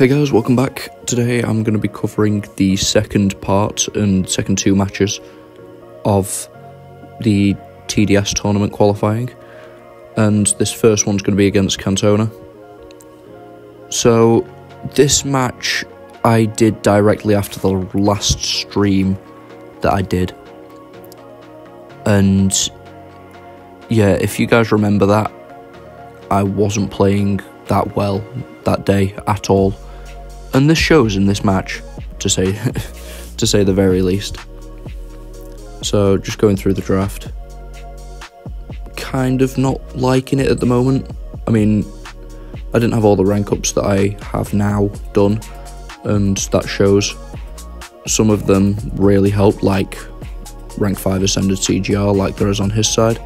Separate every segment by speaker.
Speaker 1: Hey guys, welcome back. Today I'm going to be covering the second part and second two matches of the TDS tournament qualifying, and this first one's going to be against Cant0na. So this match I did directly after the last stream that I did, and yeah, if you guys remember that, I wasn't playing that well that day at all. And this shows in this match, to say the very least. So just going through the draft, kind of not liking it at the moment. I mean, I didn't have all the rank ups that I have now done, and that shows. Some of them really helped, like rank 5 ascended CGR, like there is on his side.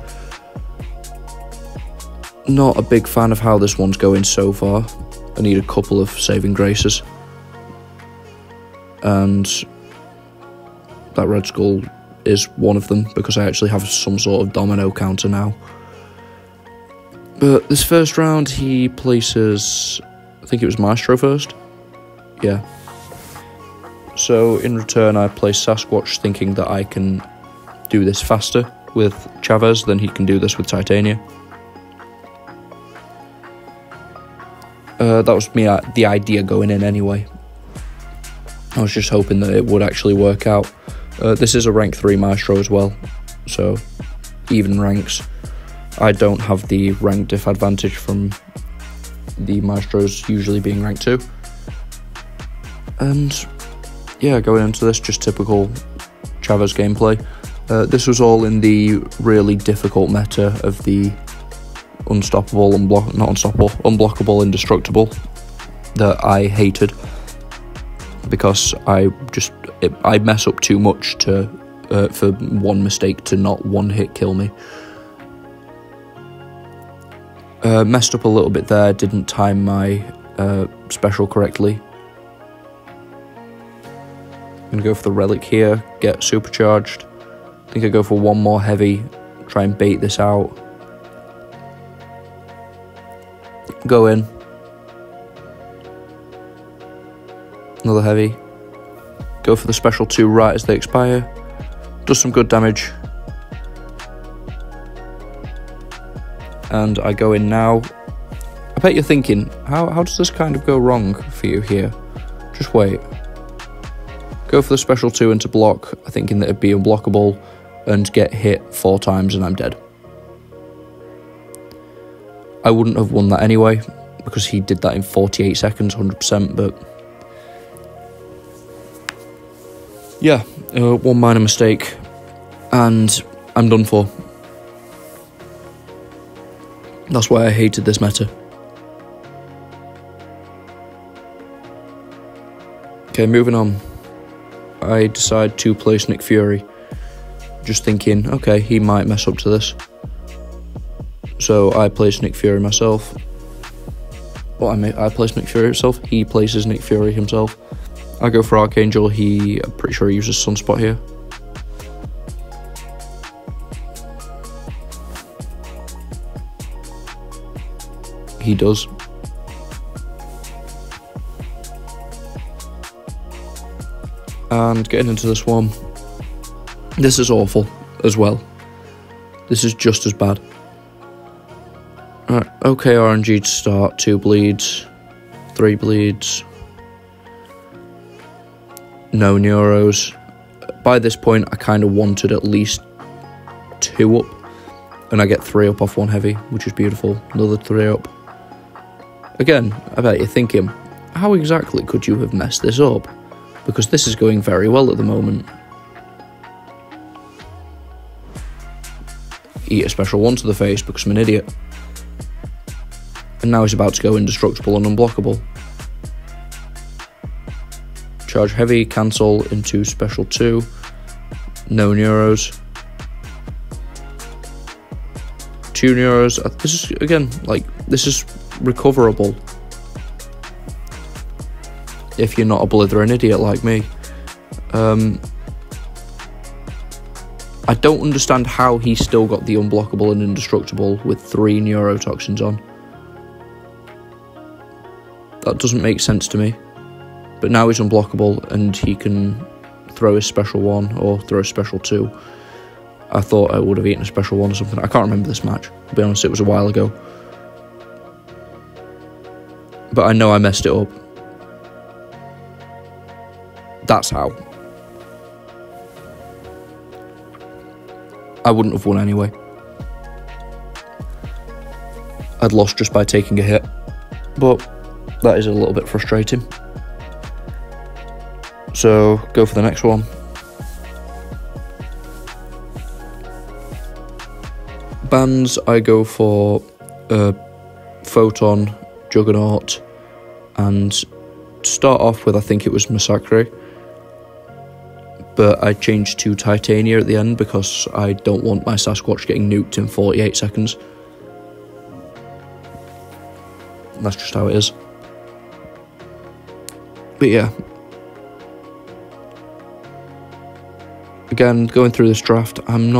Speaker 1: Not a big fan of how this one's going so far. I need a couple of saving graces. And that red skull is one of them, because I actually have some sort of domino counter now. But this first round he places, I think it was Maestro first? Yeah. So in return I place Sasquatch, thinking that I can do this faster with Chavez than he can do this with TDS. That was the idea going in anyway. I was just hoping that it would actually work out. This is a rank 3 Maestro as well, so even ranks. I don't have the rank disadvantage from the Maestros usually being rank 2. And yeah, going into this, just typical Chavez gameplay. This was all in the really difficult meta of the unblockable, indestructible that I hated, because I mess up too much to for one mistake to not one hit kill me. Messed up a little bit there, didn't time my special correctly. I'm gonna go for the relic here, get supercharged. I think I go for one more heavy, try and bait this out. Go in. Another heavy. Go for the special 2 right as they expire. Does some good damage. And I go in now. I bet you're thinking, how does this kind of go wrong for you here? Just wait. Go for the special 2 into block, thinking that it'd be unblockable, and get hit 4 times and I'm dead. I wouldn't have won that anyway, because he did that in 48 seconds, 100%, but yeah, one minor mistake, and I'm done for. That's why I hated this meta. Okay, moving on. I decide to place Nick Fury, just thinking, okay, he might mess up to this. So I place Nick Fury myself. Well, I place Nick Fury himself, he places Nick Fury himself. I go for Archangel, I'm pretty sure he uses Sunspot here. He does. And getting into this one, this is awful as well. This is just as bad. Right, okay, RNG to start, 2 bleeds, 3 bleeds, no neuros. By this point, I kind of wanted at least 2 up, and I get 3 up off 1 heavy, which is beautiful. Another 3 up. Again, I bet you're thinking, how exactly could you have messed this up? Because this is going very well at the moment. Eat a special 1 to the face because I'm an idiot. And now he's about to go indestructible and unblockable. Charge heavy, cancel into special 2. No neuros. 2 neuros. This is, again, like, this is recoverable. If you're not a blithering idiot like me. I don't understand how he still got the unblockable and indestructible with 3 neurotoxins on. That doesn't make sense to me. But now he's unblockable and he can throw his special 1 or throw his special 2. I thought I would have eaten a special 1 or something. I can't remember this match. To be honest, it was a while ago. But I know I messed it up. That's how. I wouldn't have won anyway. I'd lost just by taking a hit. But that is a little bit frustrating. So, go for the next one. Bands, I go for Photon, Juggernaut, and to start off with, I think it was Massacre. But I changed to Titania at the end because I don't want my Sasquatch getting nuked in 48 seconds. And that's just how it is. But yeah. Again, going through this draft, I'm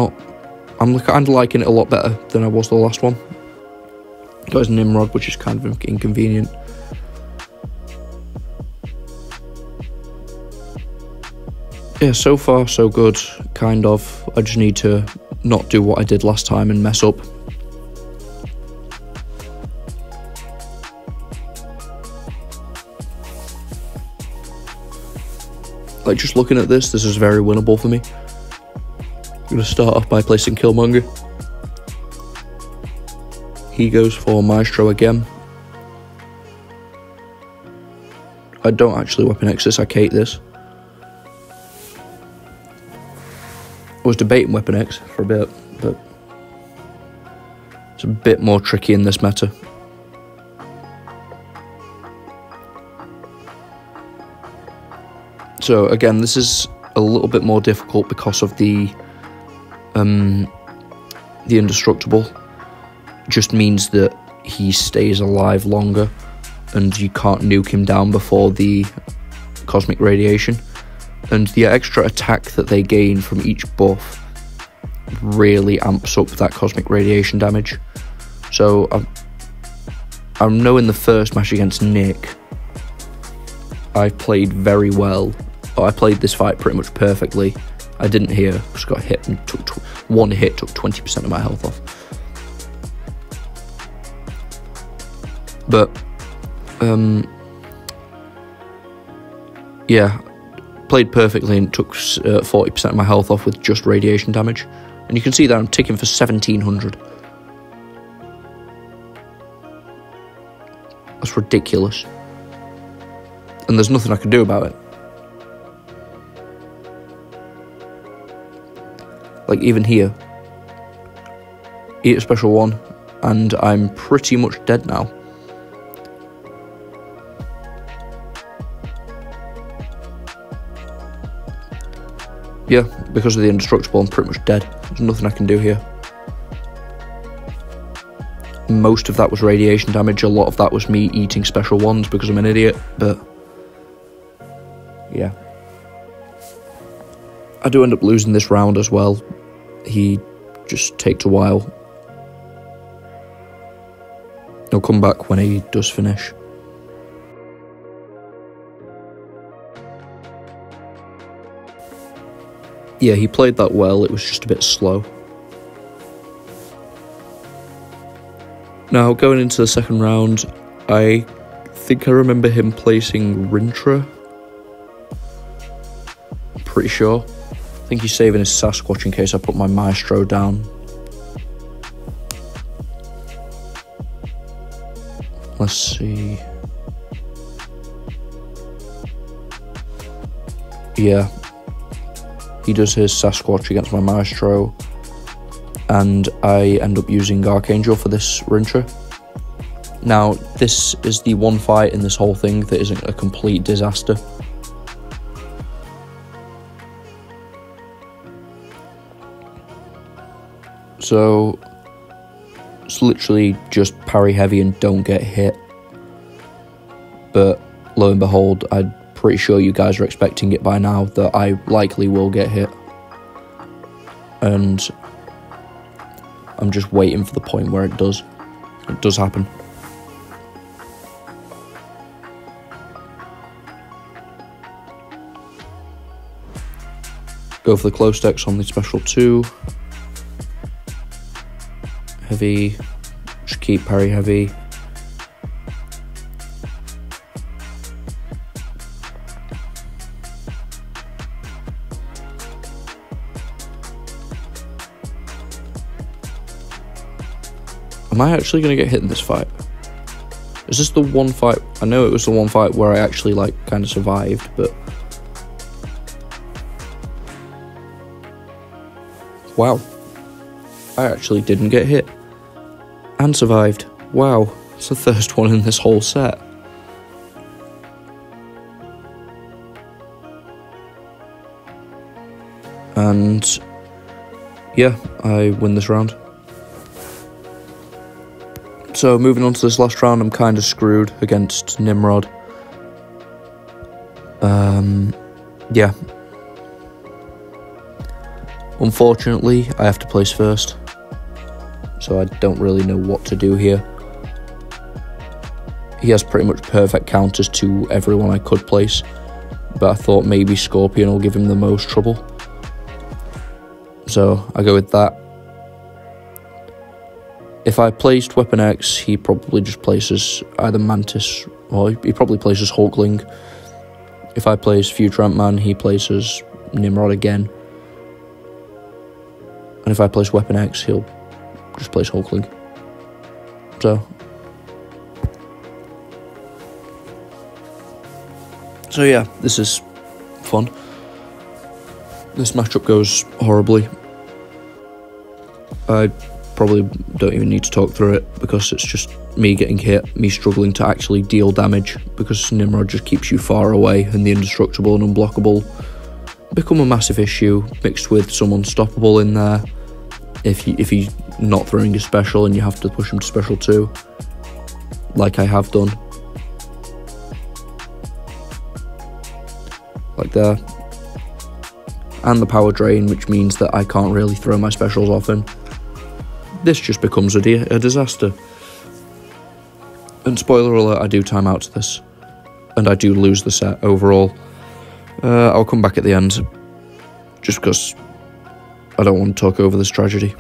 Speaker 1: kind of liking it a lot better than I was the last one. Got his Nimrod, which is kind of inconvenient. Yeah, so far so good, kind of. I just need to not do what I did last time and mess up. Like, just looking at this is very winnable for me. I'm going to start off by placing Killmonger. He goes for Maestro again. I don't actually Weapon X this, I Kate this. I was debating Weapon X for a bit, but it's a bit more tricky in this meta. So again, this is a little bit more difficult because of the indestructible. Just means that he stays alive longer and you can't nuke him down before the cosmic radiation. And the extra attack that they gain from each buff really amps up that cosmic radiation damage. So I know in the first match against Nick, I played very well. I played this fight pretty much perfectly. I didn't hear, just got hit and took one hit, took 20% of my health off. But, yeah, played perfectly and took 40% of my health off with just radiation damage. And you can see that I'm ticking for 1700. That's ridiculous. And there's nothing I can do about it. Like, even here, eat a special 1, and I'm pretty much dead now. Yeah, because of the indestructible, I'm pretty much dead. There's nothing I can do here. Most of that was radiation damage, a lot of that was me eating special 1s because I'm an idiot, but yeah. I do end up losing this round as well. He just takes a while. He'll come back when he does finish. Yeah, he played that well, it was just a bit slow. Now, going into the second round, I think I remember him placing Rintra. Pretty sure. I think he's saving his Sasquatch in case I put my Maestro down. Let's see. Yeah. He does his Sasquatch against my Maestro. And I end up using Archangel for this Rintra. Now, this is the one fight in this whole thing that isn't a complete disaster. So, it's literally just parry heavy and don't get hit. But lo and behold, I'm pretty sure you guys are expecting it by now that I likely will get hit. And I'm just waiting for the point where it does. It does happen. Go for the close decks on the special 2. Heavy. Just keep parry heavy. Am I actually going to get hit in this fight? Is this the one fight? I know it was the one fight where I actually, like, kind of survived, but... Wow. I actually didn't get hit. And survived. Wow. It's the first one in this whole set. And... yeah, I win this round. So moving on to this last round, I'm kind of screwed against Nimrod. Yeah. Unfortunately, I have to place first. So I don't really know what to do here. He has pretty much perfect counters to everyone I could place. But I thought maybe Scorpion will give him the most trouble. So I go with that. If I placed Weapon X, he probably just places either Mantis, or he probably places Hulkling. If I place Future Ant-Man, he places Nimrod again. And if I place Weapon X, he'll just place Hulkling. So yeah, this is fun. This matchup goes horribly. I probably don't even need to talk through it because it's just me getting hit, me struggling to actually deal damage because Nimrod just keeps you far away, and the indestructible and unblockable become a massive issue, mixed with some unstoppable in there. If he's not throwing a special and you have to push him to special 2, like I have done. Like there. And the power drain, which means that I can't really throw my specials often. This just becomes a disaster. And spoiler alert, I do time out to this. And I do lose the set overall. I'll come back at the end. Just because I don't want to talk over this tragedy.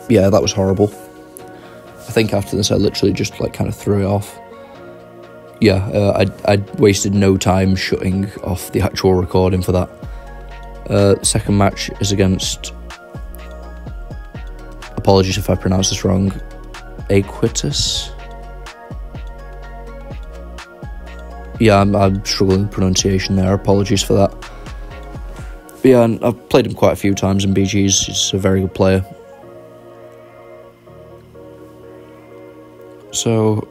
Speaker 1: Yeah, that was horrible. I think after this I literally just like kind of threw it off. Yeah, I wasted no time shutting off the actual recording for that. Second match is against, apologies if I pronounce this wrong, Aequitas? Yeah, I'm struggling with pronunciation there, apologies for that. But yeah, and I've played him quite a few times in BGs, he's a very good player. So,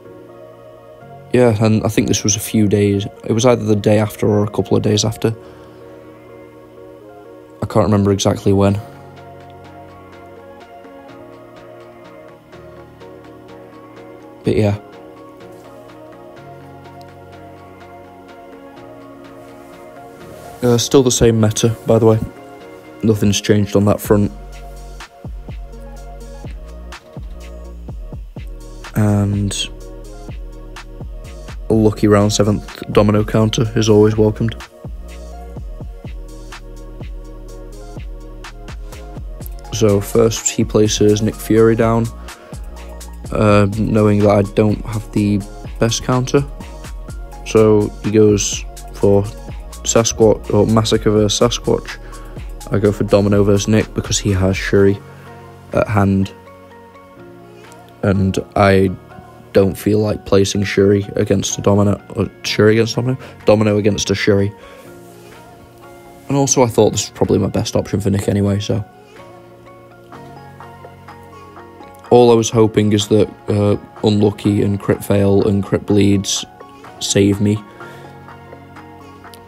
Speaker 1: yeah, and I think this was a few days, it was either the day after or a couple of days after. I can't remember exactly when. But yeah. Still the same meta, by the way. Nothing's changed on that front. And a lucky round 7th domino counter is always welcomed. So first he places Nick Fury down. knowing that I don't have the best counter. So he goes for Sasquatch, or Massacre vs Sasquatch. I go for Domino vs Nick because he has Shuri at hand, and I don't feel like placing Shuri against a Domino, or Shuri against Domino, Domino against a Shuri. And also I thought this was probably my best option for Nick anyway, so. All I was hoping is that Unlucky and Crit Fail and Crit Bleeds save me,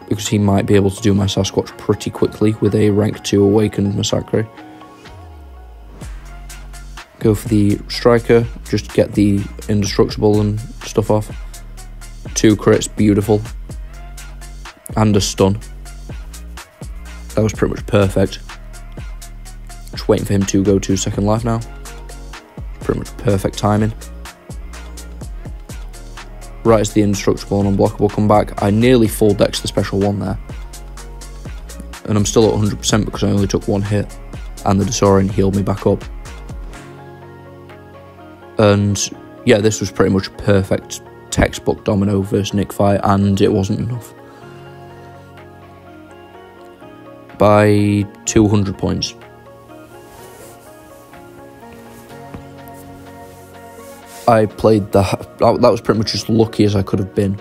Speaker 1: because he might be able to do my Sasquatch pretty quickly with a rank 2 Awakened Massacre. Go for the Striker, just get the Indestructible and stuff off. 2 crits, beautiful. And a stun. That was pretty much perfect. Just waiting for him to go to second life now. Pretty much perfect timing. Right as the Indestructible and Unblockable come back, I nearly full dex the special 1 there. And I'm still at 100% because I only took 1 hit, and the Disaurian healed me back up. And yeah, this was pretty much a perfect textbook Domino versus Nick fight, and it wasn't enough. By 200 points. I played that was pretty much as lucky as I could have been.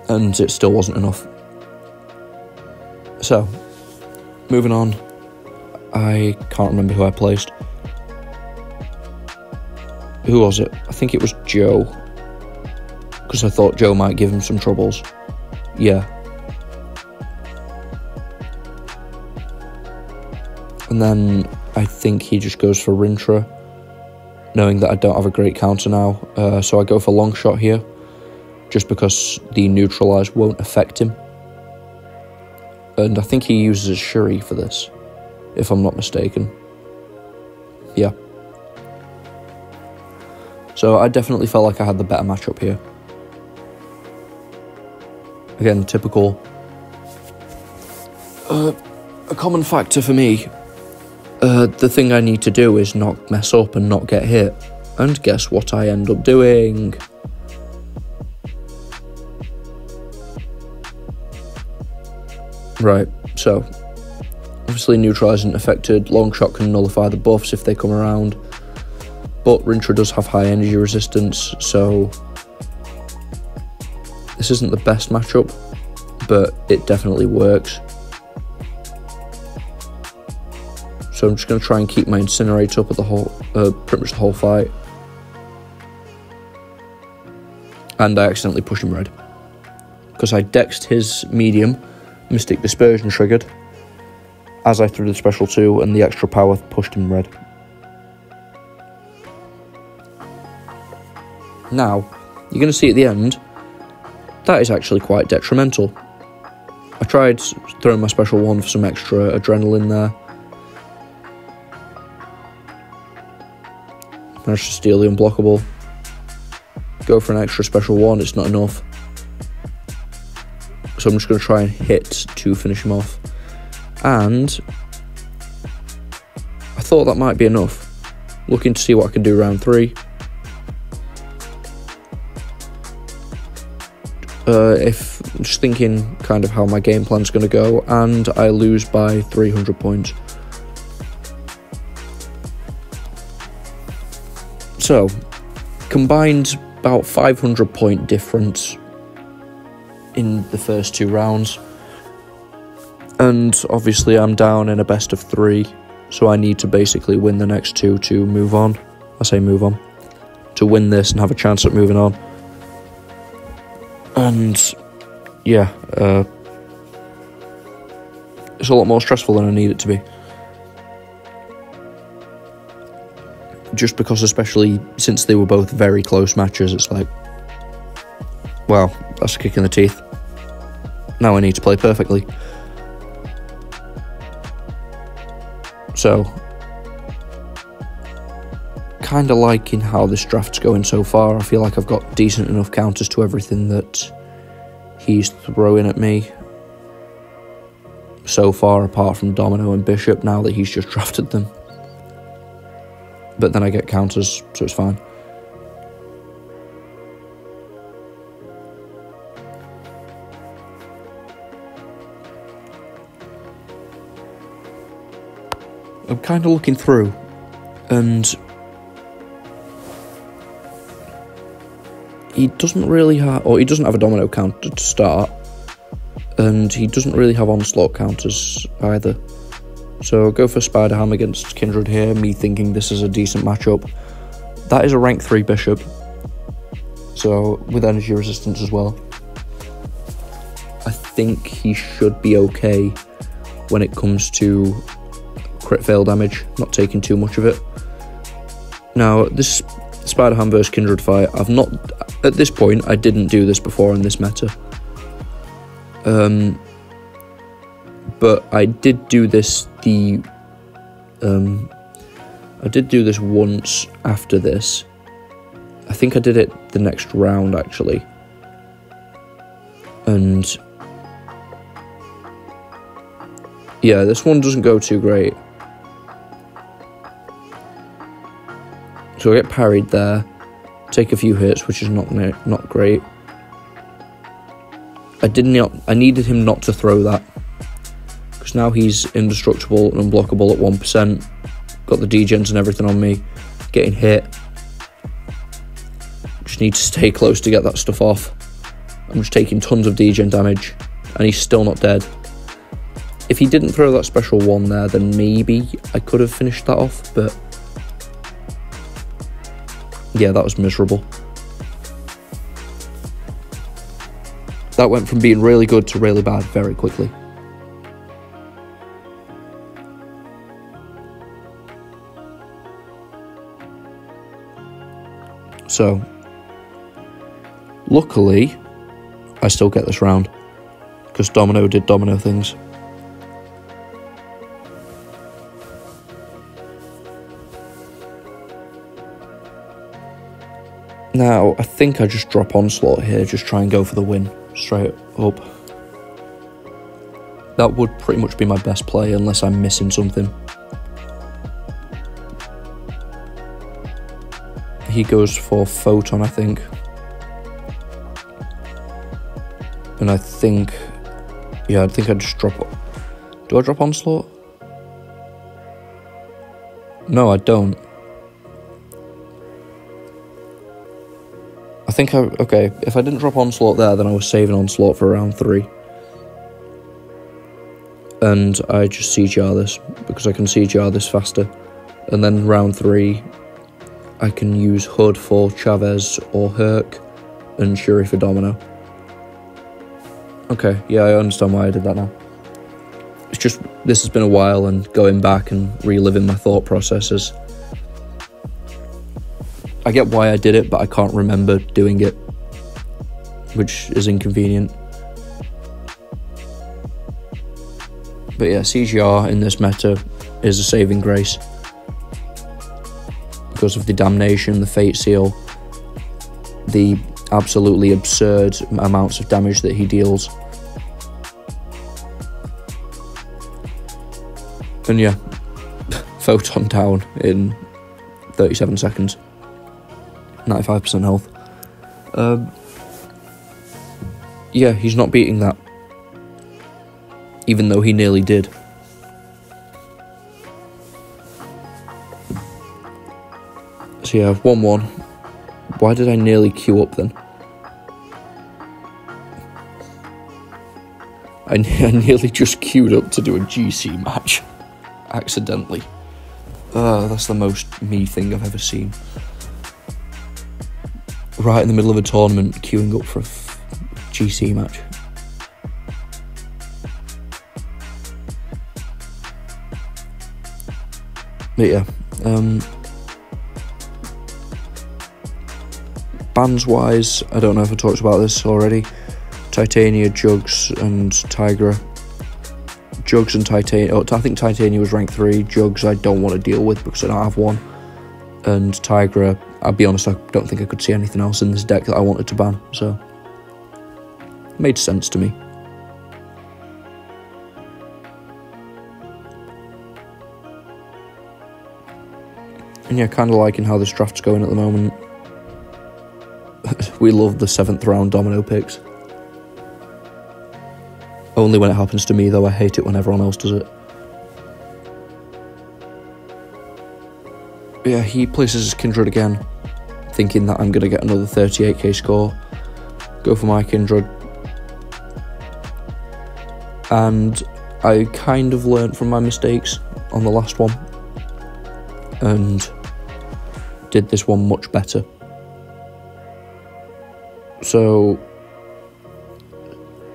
Speaker 1: And it still wasn't enough. So, moving on. I can't remember who I placed. Who was it? I think it was Joe. Because I thought Joe might give him some troubles. Yeah. And then I think he just goes for Rintra, knowing that I don't have a great counter now. So I go for Long Shot here, just because the Neutralize won't affect him. And I think he uses Shuri for this, if I'm not mistaken. Yeah. So I definitely felt like I had the better matchup here. Again, typical. A common factor for me. The thing I need to do is not mess up and not get hit. And guess what I end up doing? Right, so obviously Neutral isn't affected. Long Shot can nullify the buffs if they come around. But Rintra does have high energy resistance, so this isn't the best matchup, but it definitely works. So I'm just going to try and keep my Incinerate up at the whole, pretty much the whole fight. And I accidentally pushed him red, because I dexed his medium, Mystic Dispersion triggered, as I threw the special 2, and the extra power pushed him red. Now, you're going to see at the end, that is actually quite detrimental. I tried throwing my special 1 for some extra adrenaline there. Managed to steal the Unblockable. Go for an extra special 1, it's not enough. So I'm just going to try and hit to finish him off. And I thought that might be enough. Looking to see what I can do round 3. If just thinking kind of how my game plan's going to go, and I lose by 300 points. So, combined about 500 point difference in the first 2 rounds. And obviously I'm down in a best of 3, so I need to basically win the next 2 to move on. I say move on. To win this and have a chance at moving on. And yeah, it's a lot more stressful than I need it to be. Just because, especially since they were both very close matches, it's like, wow, that's a kick in the teeth. Now I need to play perfectly. So, kind of liking how this draft's going so far. I feel like I've got decent enough counters to everything that he's throwing at me so far, apart from Domino and Bishop, now that he's just drafted them. but then I get counters, so it's fine. I'm kind of looking through, and he doesn't really have, or he doesn't have a domino counter to start, and he doesn't really have onslaught counters either. So I'll go for Spider Ham against Kindred here, me thinking this is a decent matchup. That is a rank 3 bishop, so with energy resistance as well. I think he should be okay when it comes to crit fail damage, not taking too much of it. Now, this Spider Ham versus Kindred fight, I've not, at this point, I didn't do this before in this meta. But I did do this I did do this once after this. I think I did it the next round, actually. And yeah, this one doesn't go too great. So I get parried there, take a few hits, which is not great. I needed him not to throw that, because now he's indestructible and unblockable at 1%. Got the degens and everything on me, getting hit. Just need to stay close to get that stuff off. I'm just taking tons of degen damage, and he's still not dead. If he didn't throw that special one there, then maybe I could have finished that off, but yeah, that was miserable. That went from being really good to really bad very quickly. So, luckily, I still get this round, because Domino did Domino things. Now, I think I just drop Onslaught here, just try and go for the win, straight up. That would pretty much be my best play, unless I'm missing something. He goes for Photon, I think. And I think, yeah, I think I just drop, do I drop Onslaught? No, I don't. I think okay, if I didn't drop Onslaught there, then I was saving Onslaught for round 3. And I just CGR this, because I can CGR this faster. And then round 3, I can use Hood for Chavez or Herc, and Shuri for Domino. Okay, yeah, I understand why I did that now. It's just, this has been a while, and going back and reliving my thought processes. I get why I did it, but I can't remember doing it, which is inconvenient. But yeah, CGR in this meta is a saving grace, because of the Damnation, the Fate Seal, the absolutely absurd amounts of damage that he deals. And yeah, Photon down in 37 seconds. 95% health. Yeah, he's not beating that, even though he nearly did. So yeah, 1-1. Why did I nearly queue up then? I nearly just queued up to do a GC match, accidentally. That's the most me thing I've ever seen. Right in the middle of a tournament, queuing up for a GC match. But yeah, bans wise, I don't know if I talked about this already. Titania, Jugs, and Tigra. Jugs and Titania, I think Titania was rank 3. Jugs I don't want to deal with because I don't have one. And Tigra, I'll be honest, I don't think I could see anything else in this deck that I wanted to ban, so it made sense to me. And yeah, kind of liking how this draft's going at the moment. We love the 7th round domino picks. Only when it happens to me, though. I hate it when everyone else does it. But yeah, he places his Kindred again, thinking that I'm going to get another 38k score. Go for my Kindred. And I kind of learnt from my mistakes on the last one. And did this one much better. So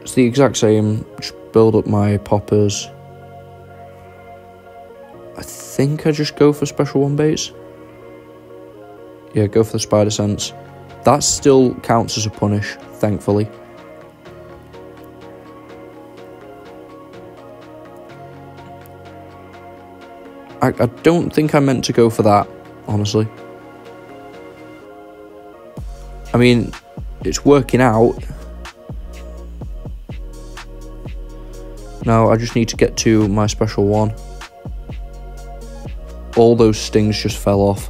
Speaker 1: it's the exact same. Just build up my poppers. I think I just go for special 1 baits. Yeah, go for the spider sense. That still counts as a punish, thankfully. I don't think I meant to go for that, honestly. I mean, it's working out. Now I just need to get to my special 1. All those stings just fell off.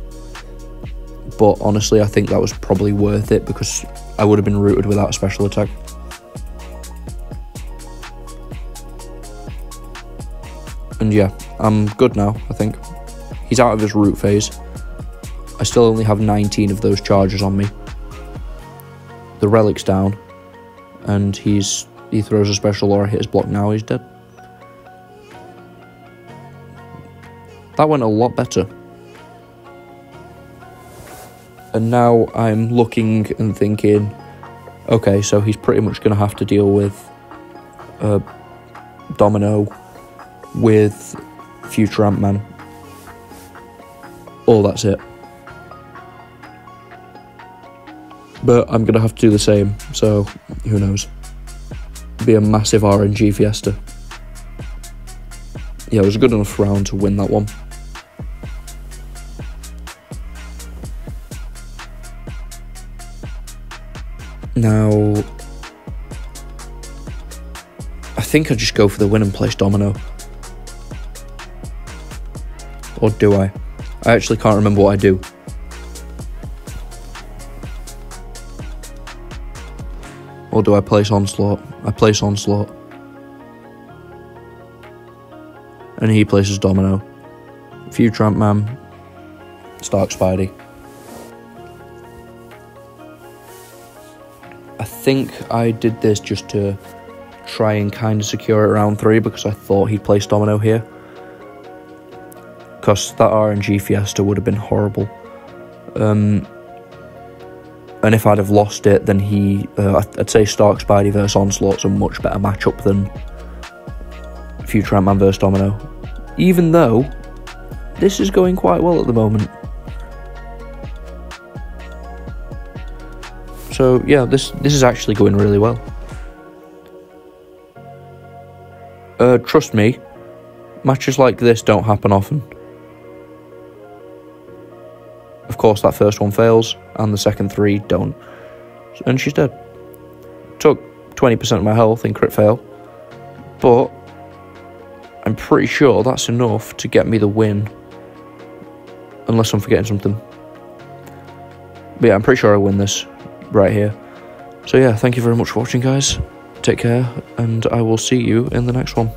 Speaker 1: But honestly, I think that was probably worth it because I would have been rooted without a special attack. And yeah, I'm good now, I think. He's out of his root phase. I still only have 19 of those charges on me. The relic's down. And he throws a special or I hit his block now, he's dead. That went a lot better. And now I'm looking and thinking, okay, so he's pretty much going to have to deal with Domino, with future Ant-Man. Or that's it. But I'm going to have to do the same, so who knows. Be a massive RNG fiesta. Yeah, it was a good enough round to win that one. Now, I think I just go for the win and place Domino. Or do I? I actually can't remember what I do. Or do I place Onslaught? I place Onslaught. And he places Domino. Future Ant-Man. Stark Spidey. I think I did this just to try and kind of secure it round 3 because I thought he'd place Domino here. Because that RNG Fiesta would have been horrible. And if I'd have lost it, then I'd say Stark Spidey versus Onslaught's a much better matchup than Future Ant-Man versus Domino. Even though, this is going quite well at the moment. So yeah, this is actually going really well. Trust me, matches like this don't happen often. Of course, that first one fails, and the second 3 don't. And she's dead. Took 20% of my health in crit fail, but I'm pretty sure that's enough to get me the win. Unless I'm forgetting something. But yeah, I'm pretty sure I win this right here. So yeah, thank you very much for watching, guys. Take care, and I will see you in the next one.